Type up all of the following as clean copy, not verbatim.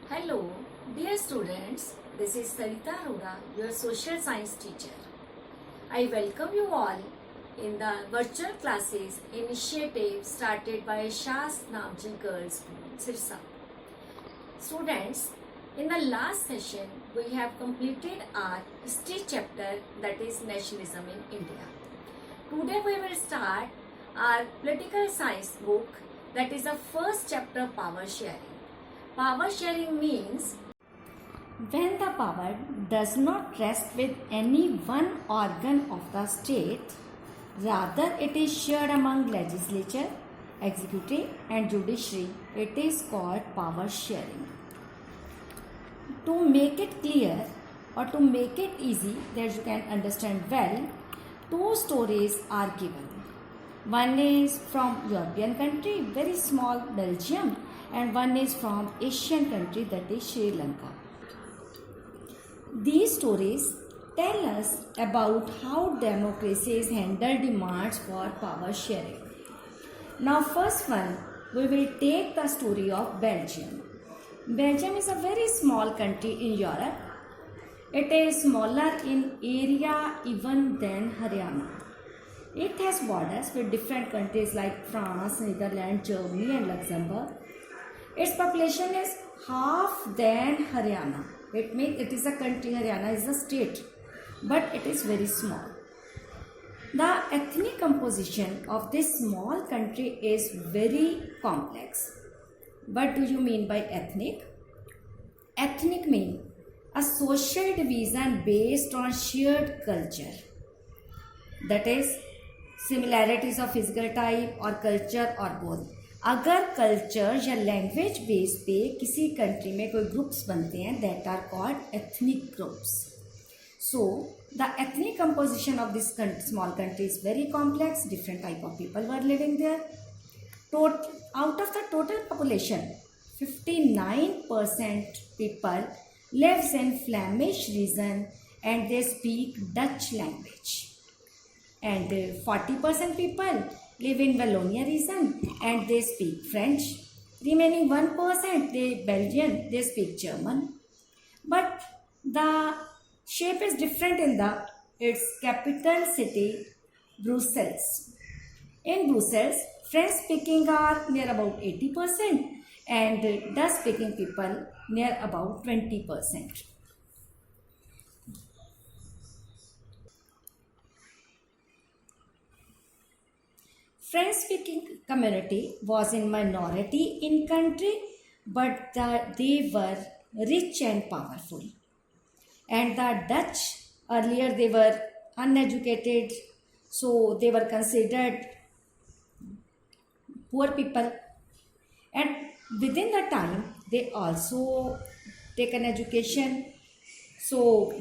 Hello, dear students. This is Sarita Arora, your social science teacher. I welcome you all in the virtual classes initiative started by Shas Namji Girls School, Sirsa. Students, in the last session, we have completed our history chapter, that is nationalism in India. Today we will start our political science book, that is the first chapter, power sharing. Power sharing means when the power does not rest with any one organ of the state, rather it is shared among legislature, executive and judiciary, it is called power sharing. To make it clear or to make it easy that you can understand well, two stories are given. One is from European country, very small Belgium, and one is from Asian country, that is Sri Lanka. These stories tell us about how democracies handle demands for power sharing. Now first one, we will take the story of Belgium. Belgium is a very small country in Europe. It is smaller in area even than Haryana. It has borders with different countries like France, Netherlands, Germany and Luxembourg. Its population is half than Haryana. It means it is a country, Haryana is a state, but it is very small. The ethnic composition of this small country is very complex. What do you mean by ethnic? Ethnic means a social division based on shared culture. That is, similarities of physical type or culture or both. अगर culture या language base पे किसी country में कोई groups बनते हैं that are called ethnic groups. So the ethnic composition of this small country is very complex. Different type of people were living there. Out of the total population 59% people lives in Flemish region and they speak Dutch language, and 40% people live in Wallonia region and they speak French. Remaining 1% they Belgian, they speak German. But the shape is different in the its capital city Brussels. In Brussels, French speaking are near about 80% and Dutch speaking people near about 20%. French speaking community was in minority in country, but they were rich and powerful. And the Dutch, earlier they were uneducated, so they were considered poor people. And within the time, they also take an education. So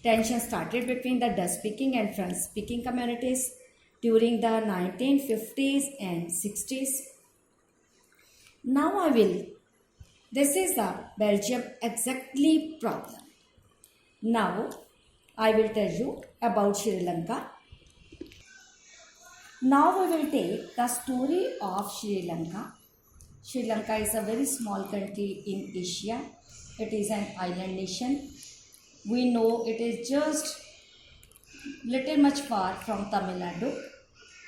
tension started between the Dutch speaking and French speaking communities during the 1950s and 60s. Now this is the Belgium exactly problem. Now I will tell you about Sri Lanka. Now we will take the story of Sri Lanka. Sri Lanka is a very small country in Asia. It is an island nation. We know it is just little much far from Tamil Nadu.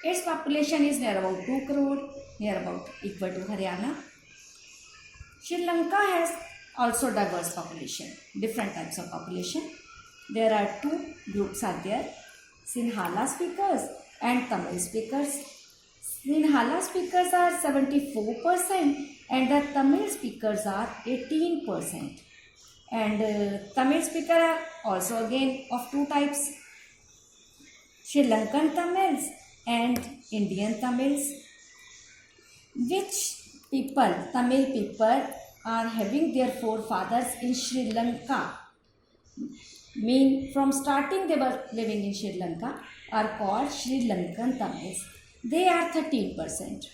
Its population is near about 2 crore, near about equal to Haryana. Sri Lanka has also diverse population, different types of population. There are two groups are there, Sinhala speakers and Tamil speakers. Sinhala speakers are 74% and the Tamil speakers are 18%. And Tamil speakers are also again of two types, Sri Lankan Tamils and Indian Tamils. Which people, Tamil people, are having their forefathers in Sri Lanka, mean from starting they were living in Sri Lanka, are called Sri Lankan Tamils. They are 13%.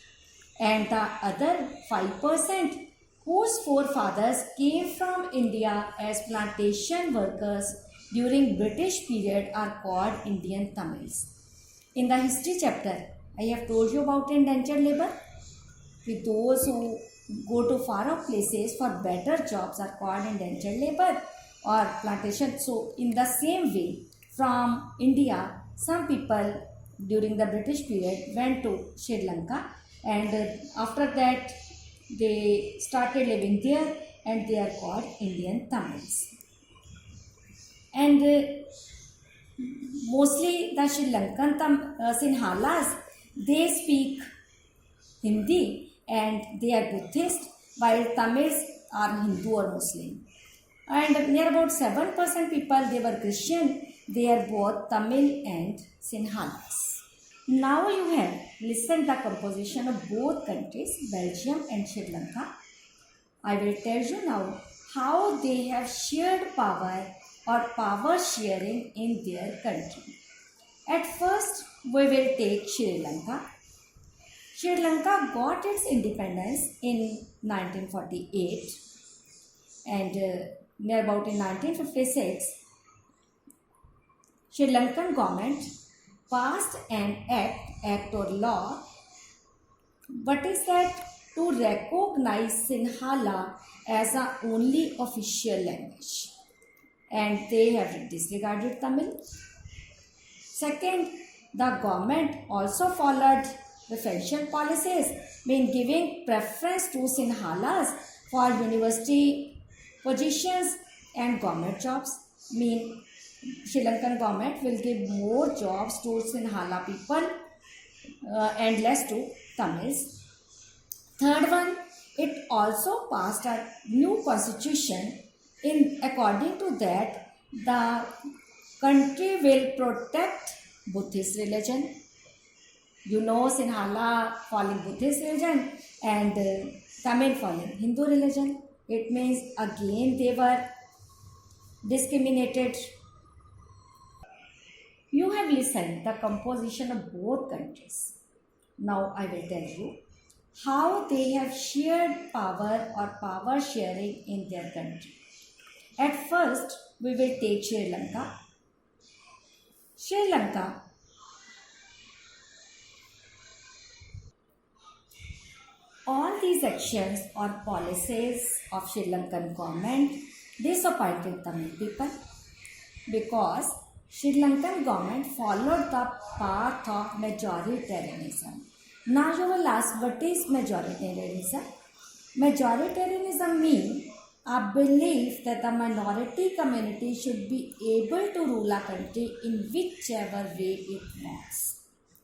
And the other 5% whose forefathers came from India as plantation workers during British period are called Indian Tamils. In the history chapter, I have told you about indentured labor. With those who go to far off places for better jobs are called indentured labor or plantation. So in the same way, from India, some people during the British period went to Sri Lanka, and after that they started living there, and they are called Indian Tamils. And mostly the Sri Lankan Sinhalas, they speak Hindi and they are Buddhist, while Tamils are Hindu or Muslim. And near about 7% people, they were Christian. They are both Tamil and Sinhalas. Now you have listened the composition of both countries, Belgium and Sri Lanka. I will tell you now how they have shared power or power sharing in their country. At first, we will take Sri Lanka. Sri Lanka got its independence in 1948, and near about in 1956, Sri Lankan government passed an act or law. What is that? To recognize Sinhala as a only official language, and they have disregarded Tamil. Second, the government also followed preferential policies, mean giving preference to Sinhalas for university positions and government jobs. Mean Sri Lankan government will give more jobs to Sinhala people and less to Tamils. Third one, it also passed a new constitution. In according to that, the country will protect Buddhist religion. You know, Sinhala following Buddhist religion and Tamil following Hindu religion. It means again they were discriminated. You have listened the composition of both countries. Now I will tell you how they have shared power or power sharing in their country. At first, we will take Sri Lanka. Sri Lanka all these actions or policies of Sri Lankan government disappointed Tamil people because Sri Lankan government followed the path of majoritarianism. Now you will ask, what is majoritarianism? Majoritarianism means a belief that the minority community should be able to rule a country in whichever way it wants,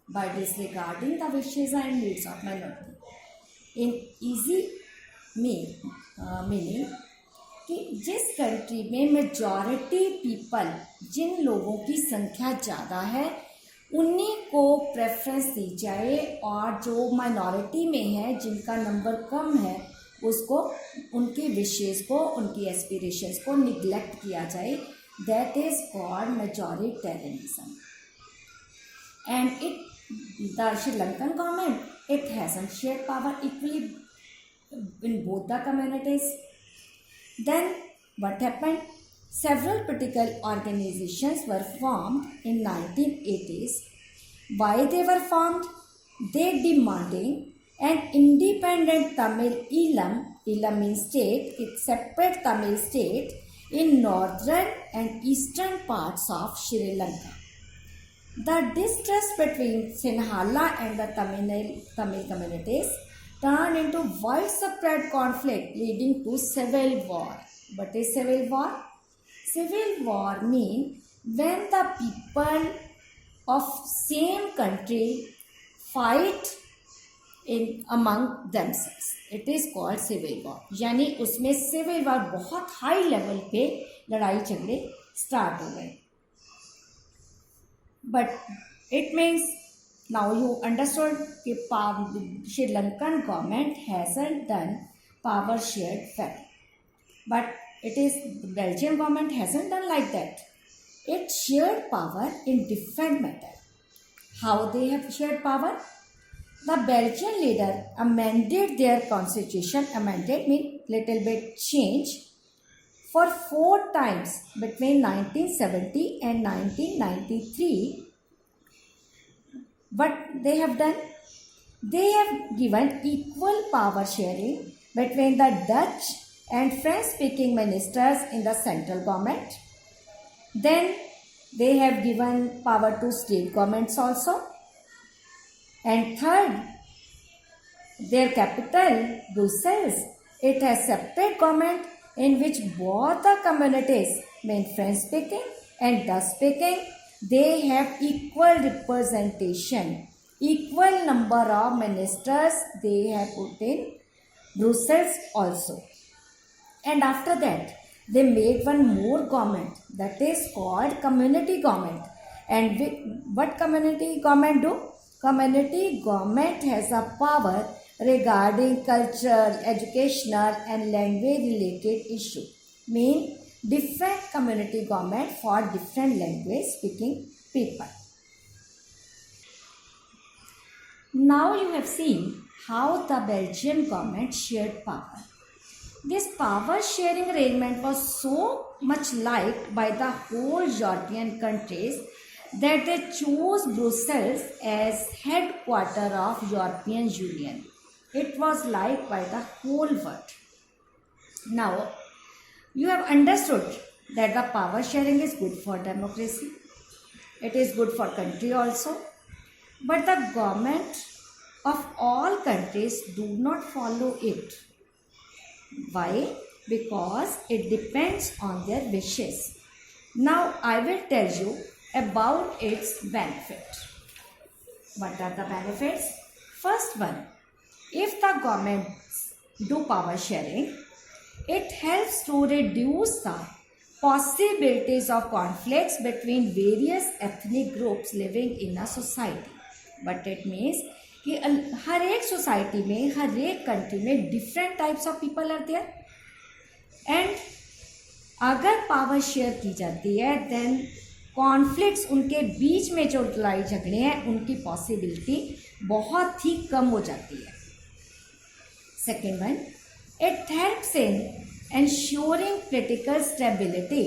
by disregarding the wishes and needs of minority. In easy meaning कि जिस country में majority people, जिन लोगों की संख्या ज़्यादा है, उन्हीं को प्रेफरेंस दी जाए, और जो माइनॉरिटी में है, जिनका नंबर कम है, उसको उनके विशेष को, उनकी एस्पिरेशंस को निगलेक्ट किया जाए. That is called majoritarianism. And the Sri Lankan government, it hasn't shared power equally in both the communities. Then what happened? Several political organizations were formed in 1980s. Why they were formed? They demanding an independent Tamil Elam means state, it's separate Tamil state in northern and eastern parts of Sri Lanka. The distrust between Sinhala and the Tamil communities turned into widespread conflict, leading to civil war. What is civil war? Civil war means when the people of same country fight among themselves. It is called civil war. यानी उसमें civil war बहुत high level पे लड़ाई झगड़े start हो गए. But it means now you understood that Sri Lankan government hasn't done power shared fair. But it is Belgian government hasn't done like that. It shared power in different matter. How they have shared power? The Belgian leader amended their constitution. Amended means little bit change for 4 times between 1970 and 1993. What they have done? They have given equal power sharing between the Dutch and French-speaking ministers in the central government. Then they have given power to state governments also. And third, their capital, Brussels, it has separate government in which both the communities, mean French-speaking and Dutch-speaking, they have equal representation, equal number of ministers they have put in Brussels also. And after that, they made one more government that is called community government. And what community government do? Community government has a power regarding culture, educational and language related issue. Mean different community government for different language speaking people. Now you have seen how the Belgian government shared power. This power sharing arrangement was so much liked by the whole European countries that they chose Brussels as headquarters of European Union. It was liked by the whole world. Now, you have understood that the power sharing is good for democracy. It is good for country also. But the government of all countries do not follow it. Why? Because it depends on their wishes. Now I will tell you about its benefit. What are the benefits? First one, if the governments do power sharing, it helps to reduce the possibilities of conflicts between various ethnic groups living in a society. But it means कि हर एक society में, हर एक country में different types of people are there and अगर power share की जाती है then conflicts उनके बीच में जो लड़ाई झगड़े हैं उनकी पॉसिबिलिटी बहुत ही कम हो जाती है. Second one, it helps in ensuring political stability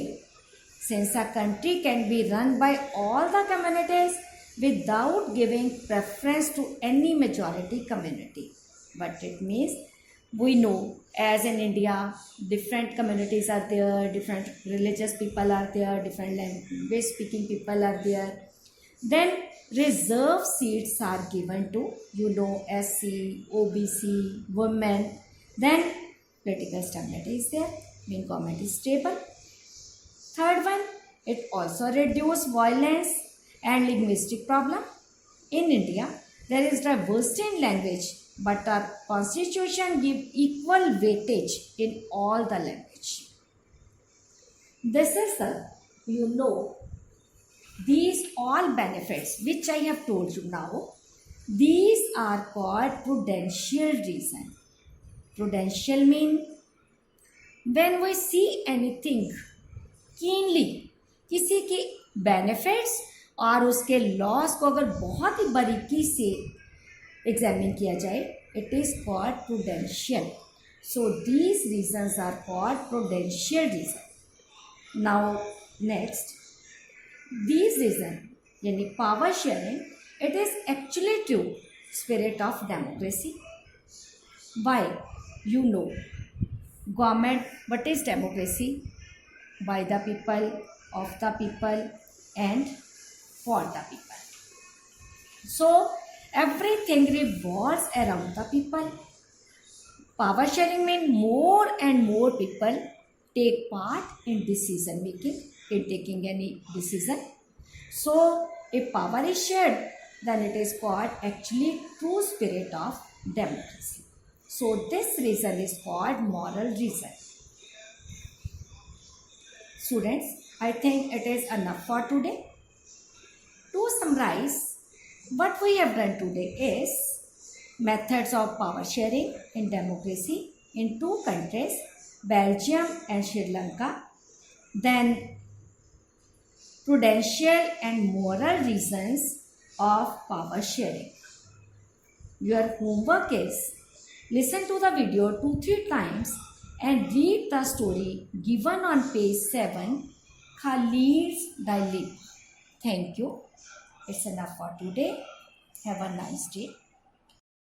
since a country can be run by all the communities without giving preference to any majority community. But it means we know as in India different communities are there, different religious people are there, different language speaking people are there. Then reserve seats are given to SC, OBC, women. Then political stability is there, mean government is stable. Third one, it also reduce violence and linguistic problem. In India, there is diversity in language, but our constitution give equal weightage in all the language. This is these all benefits which I have told you now, these are called prudential reason. Prudential mean when we see anything keenly, किसी के benefits और उसके loss को अगर बहुत ही बारीकी से examine किया जाए, it is called prudential. So these reasons are called prudential reason. Now next, these reason यानी power sharing, it is actually true spirit of democracy. Why? Government, what is democracy? By the people, of the people and for the people. So everything revolves around the people. Power sharing means more and more people take part in decision making, in taking any decision. So if power is shared, then it is called actually true spirit of democracy. So this reason is called moral reason. Students, I think it is enough for today. To summarize, what we have done today is methods of power sharing in democracy in two countries, Belgium and Sri Lanka. Then prudential and moral reasons of power sharing. Your homework is listen to the video 2-3 times and read the story given on page 7, Khalid's Dilemma. Thank you. It's enough for today. Have a nice day.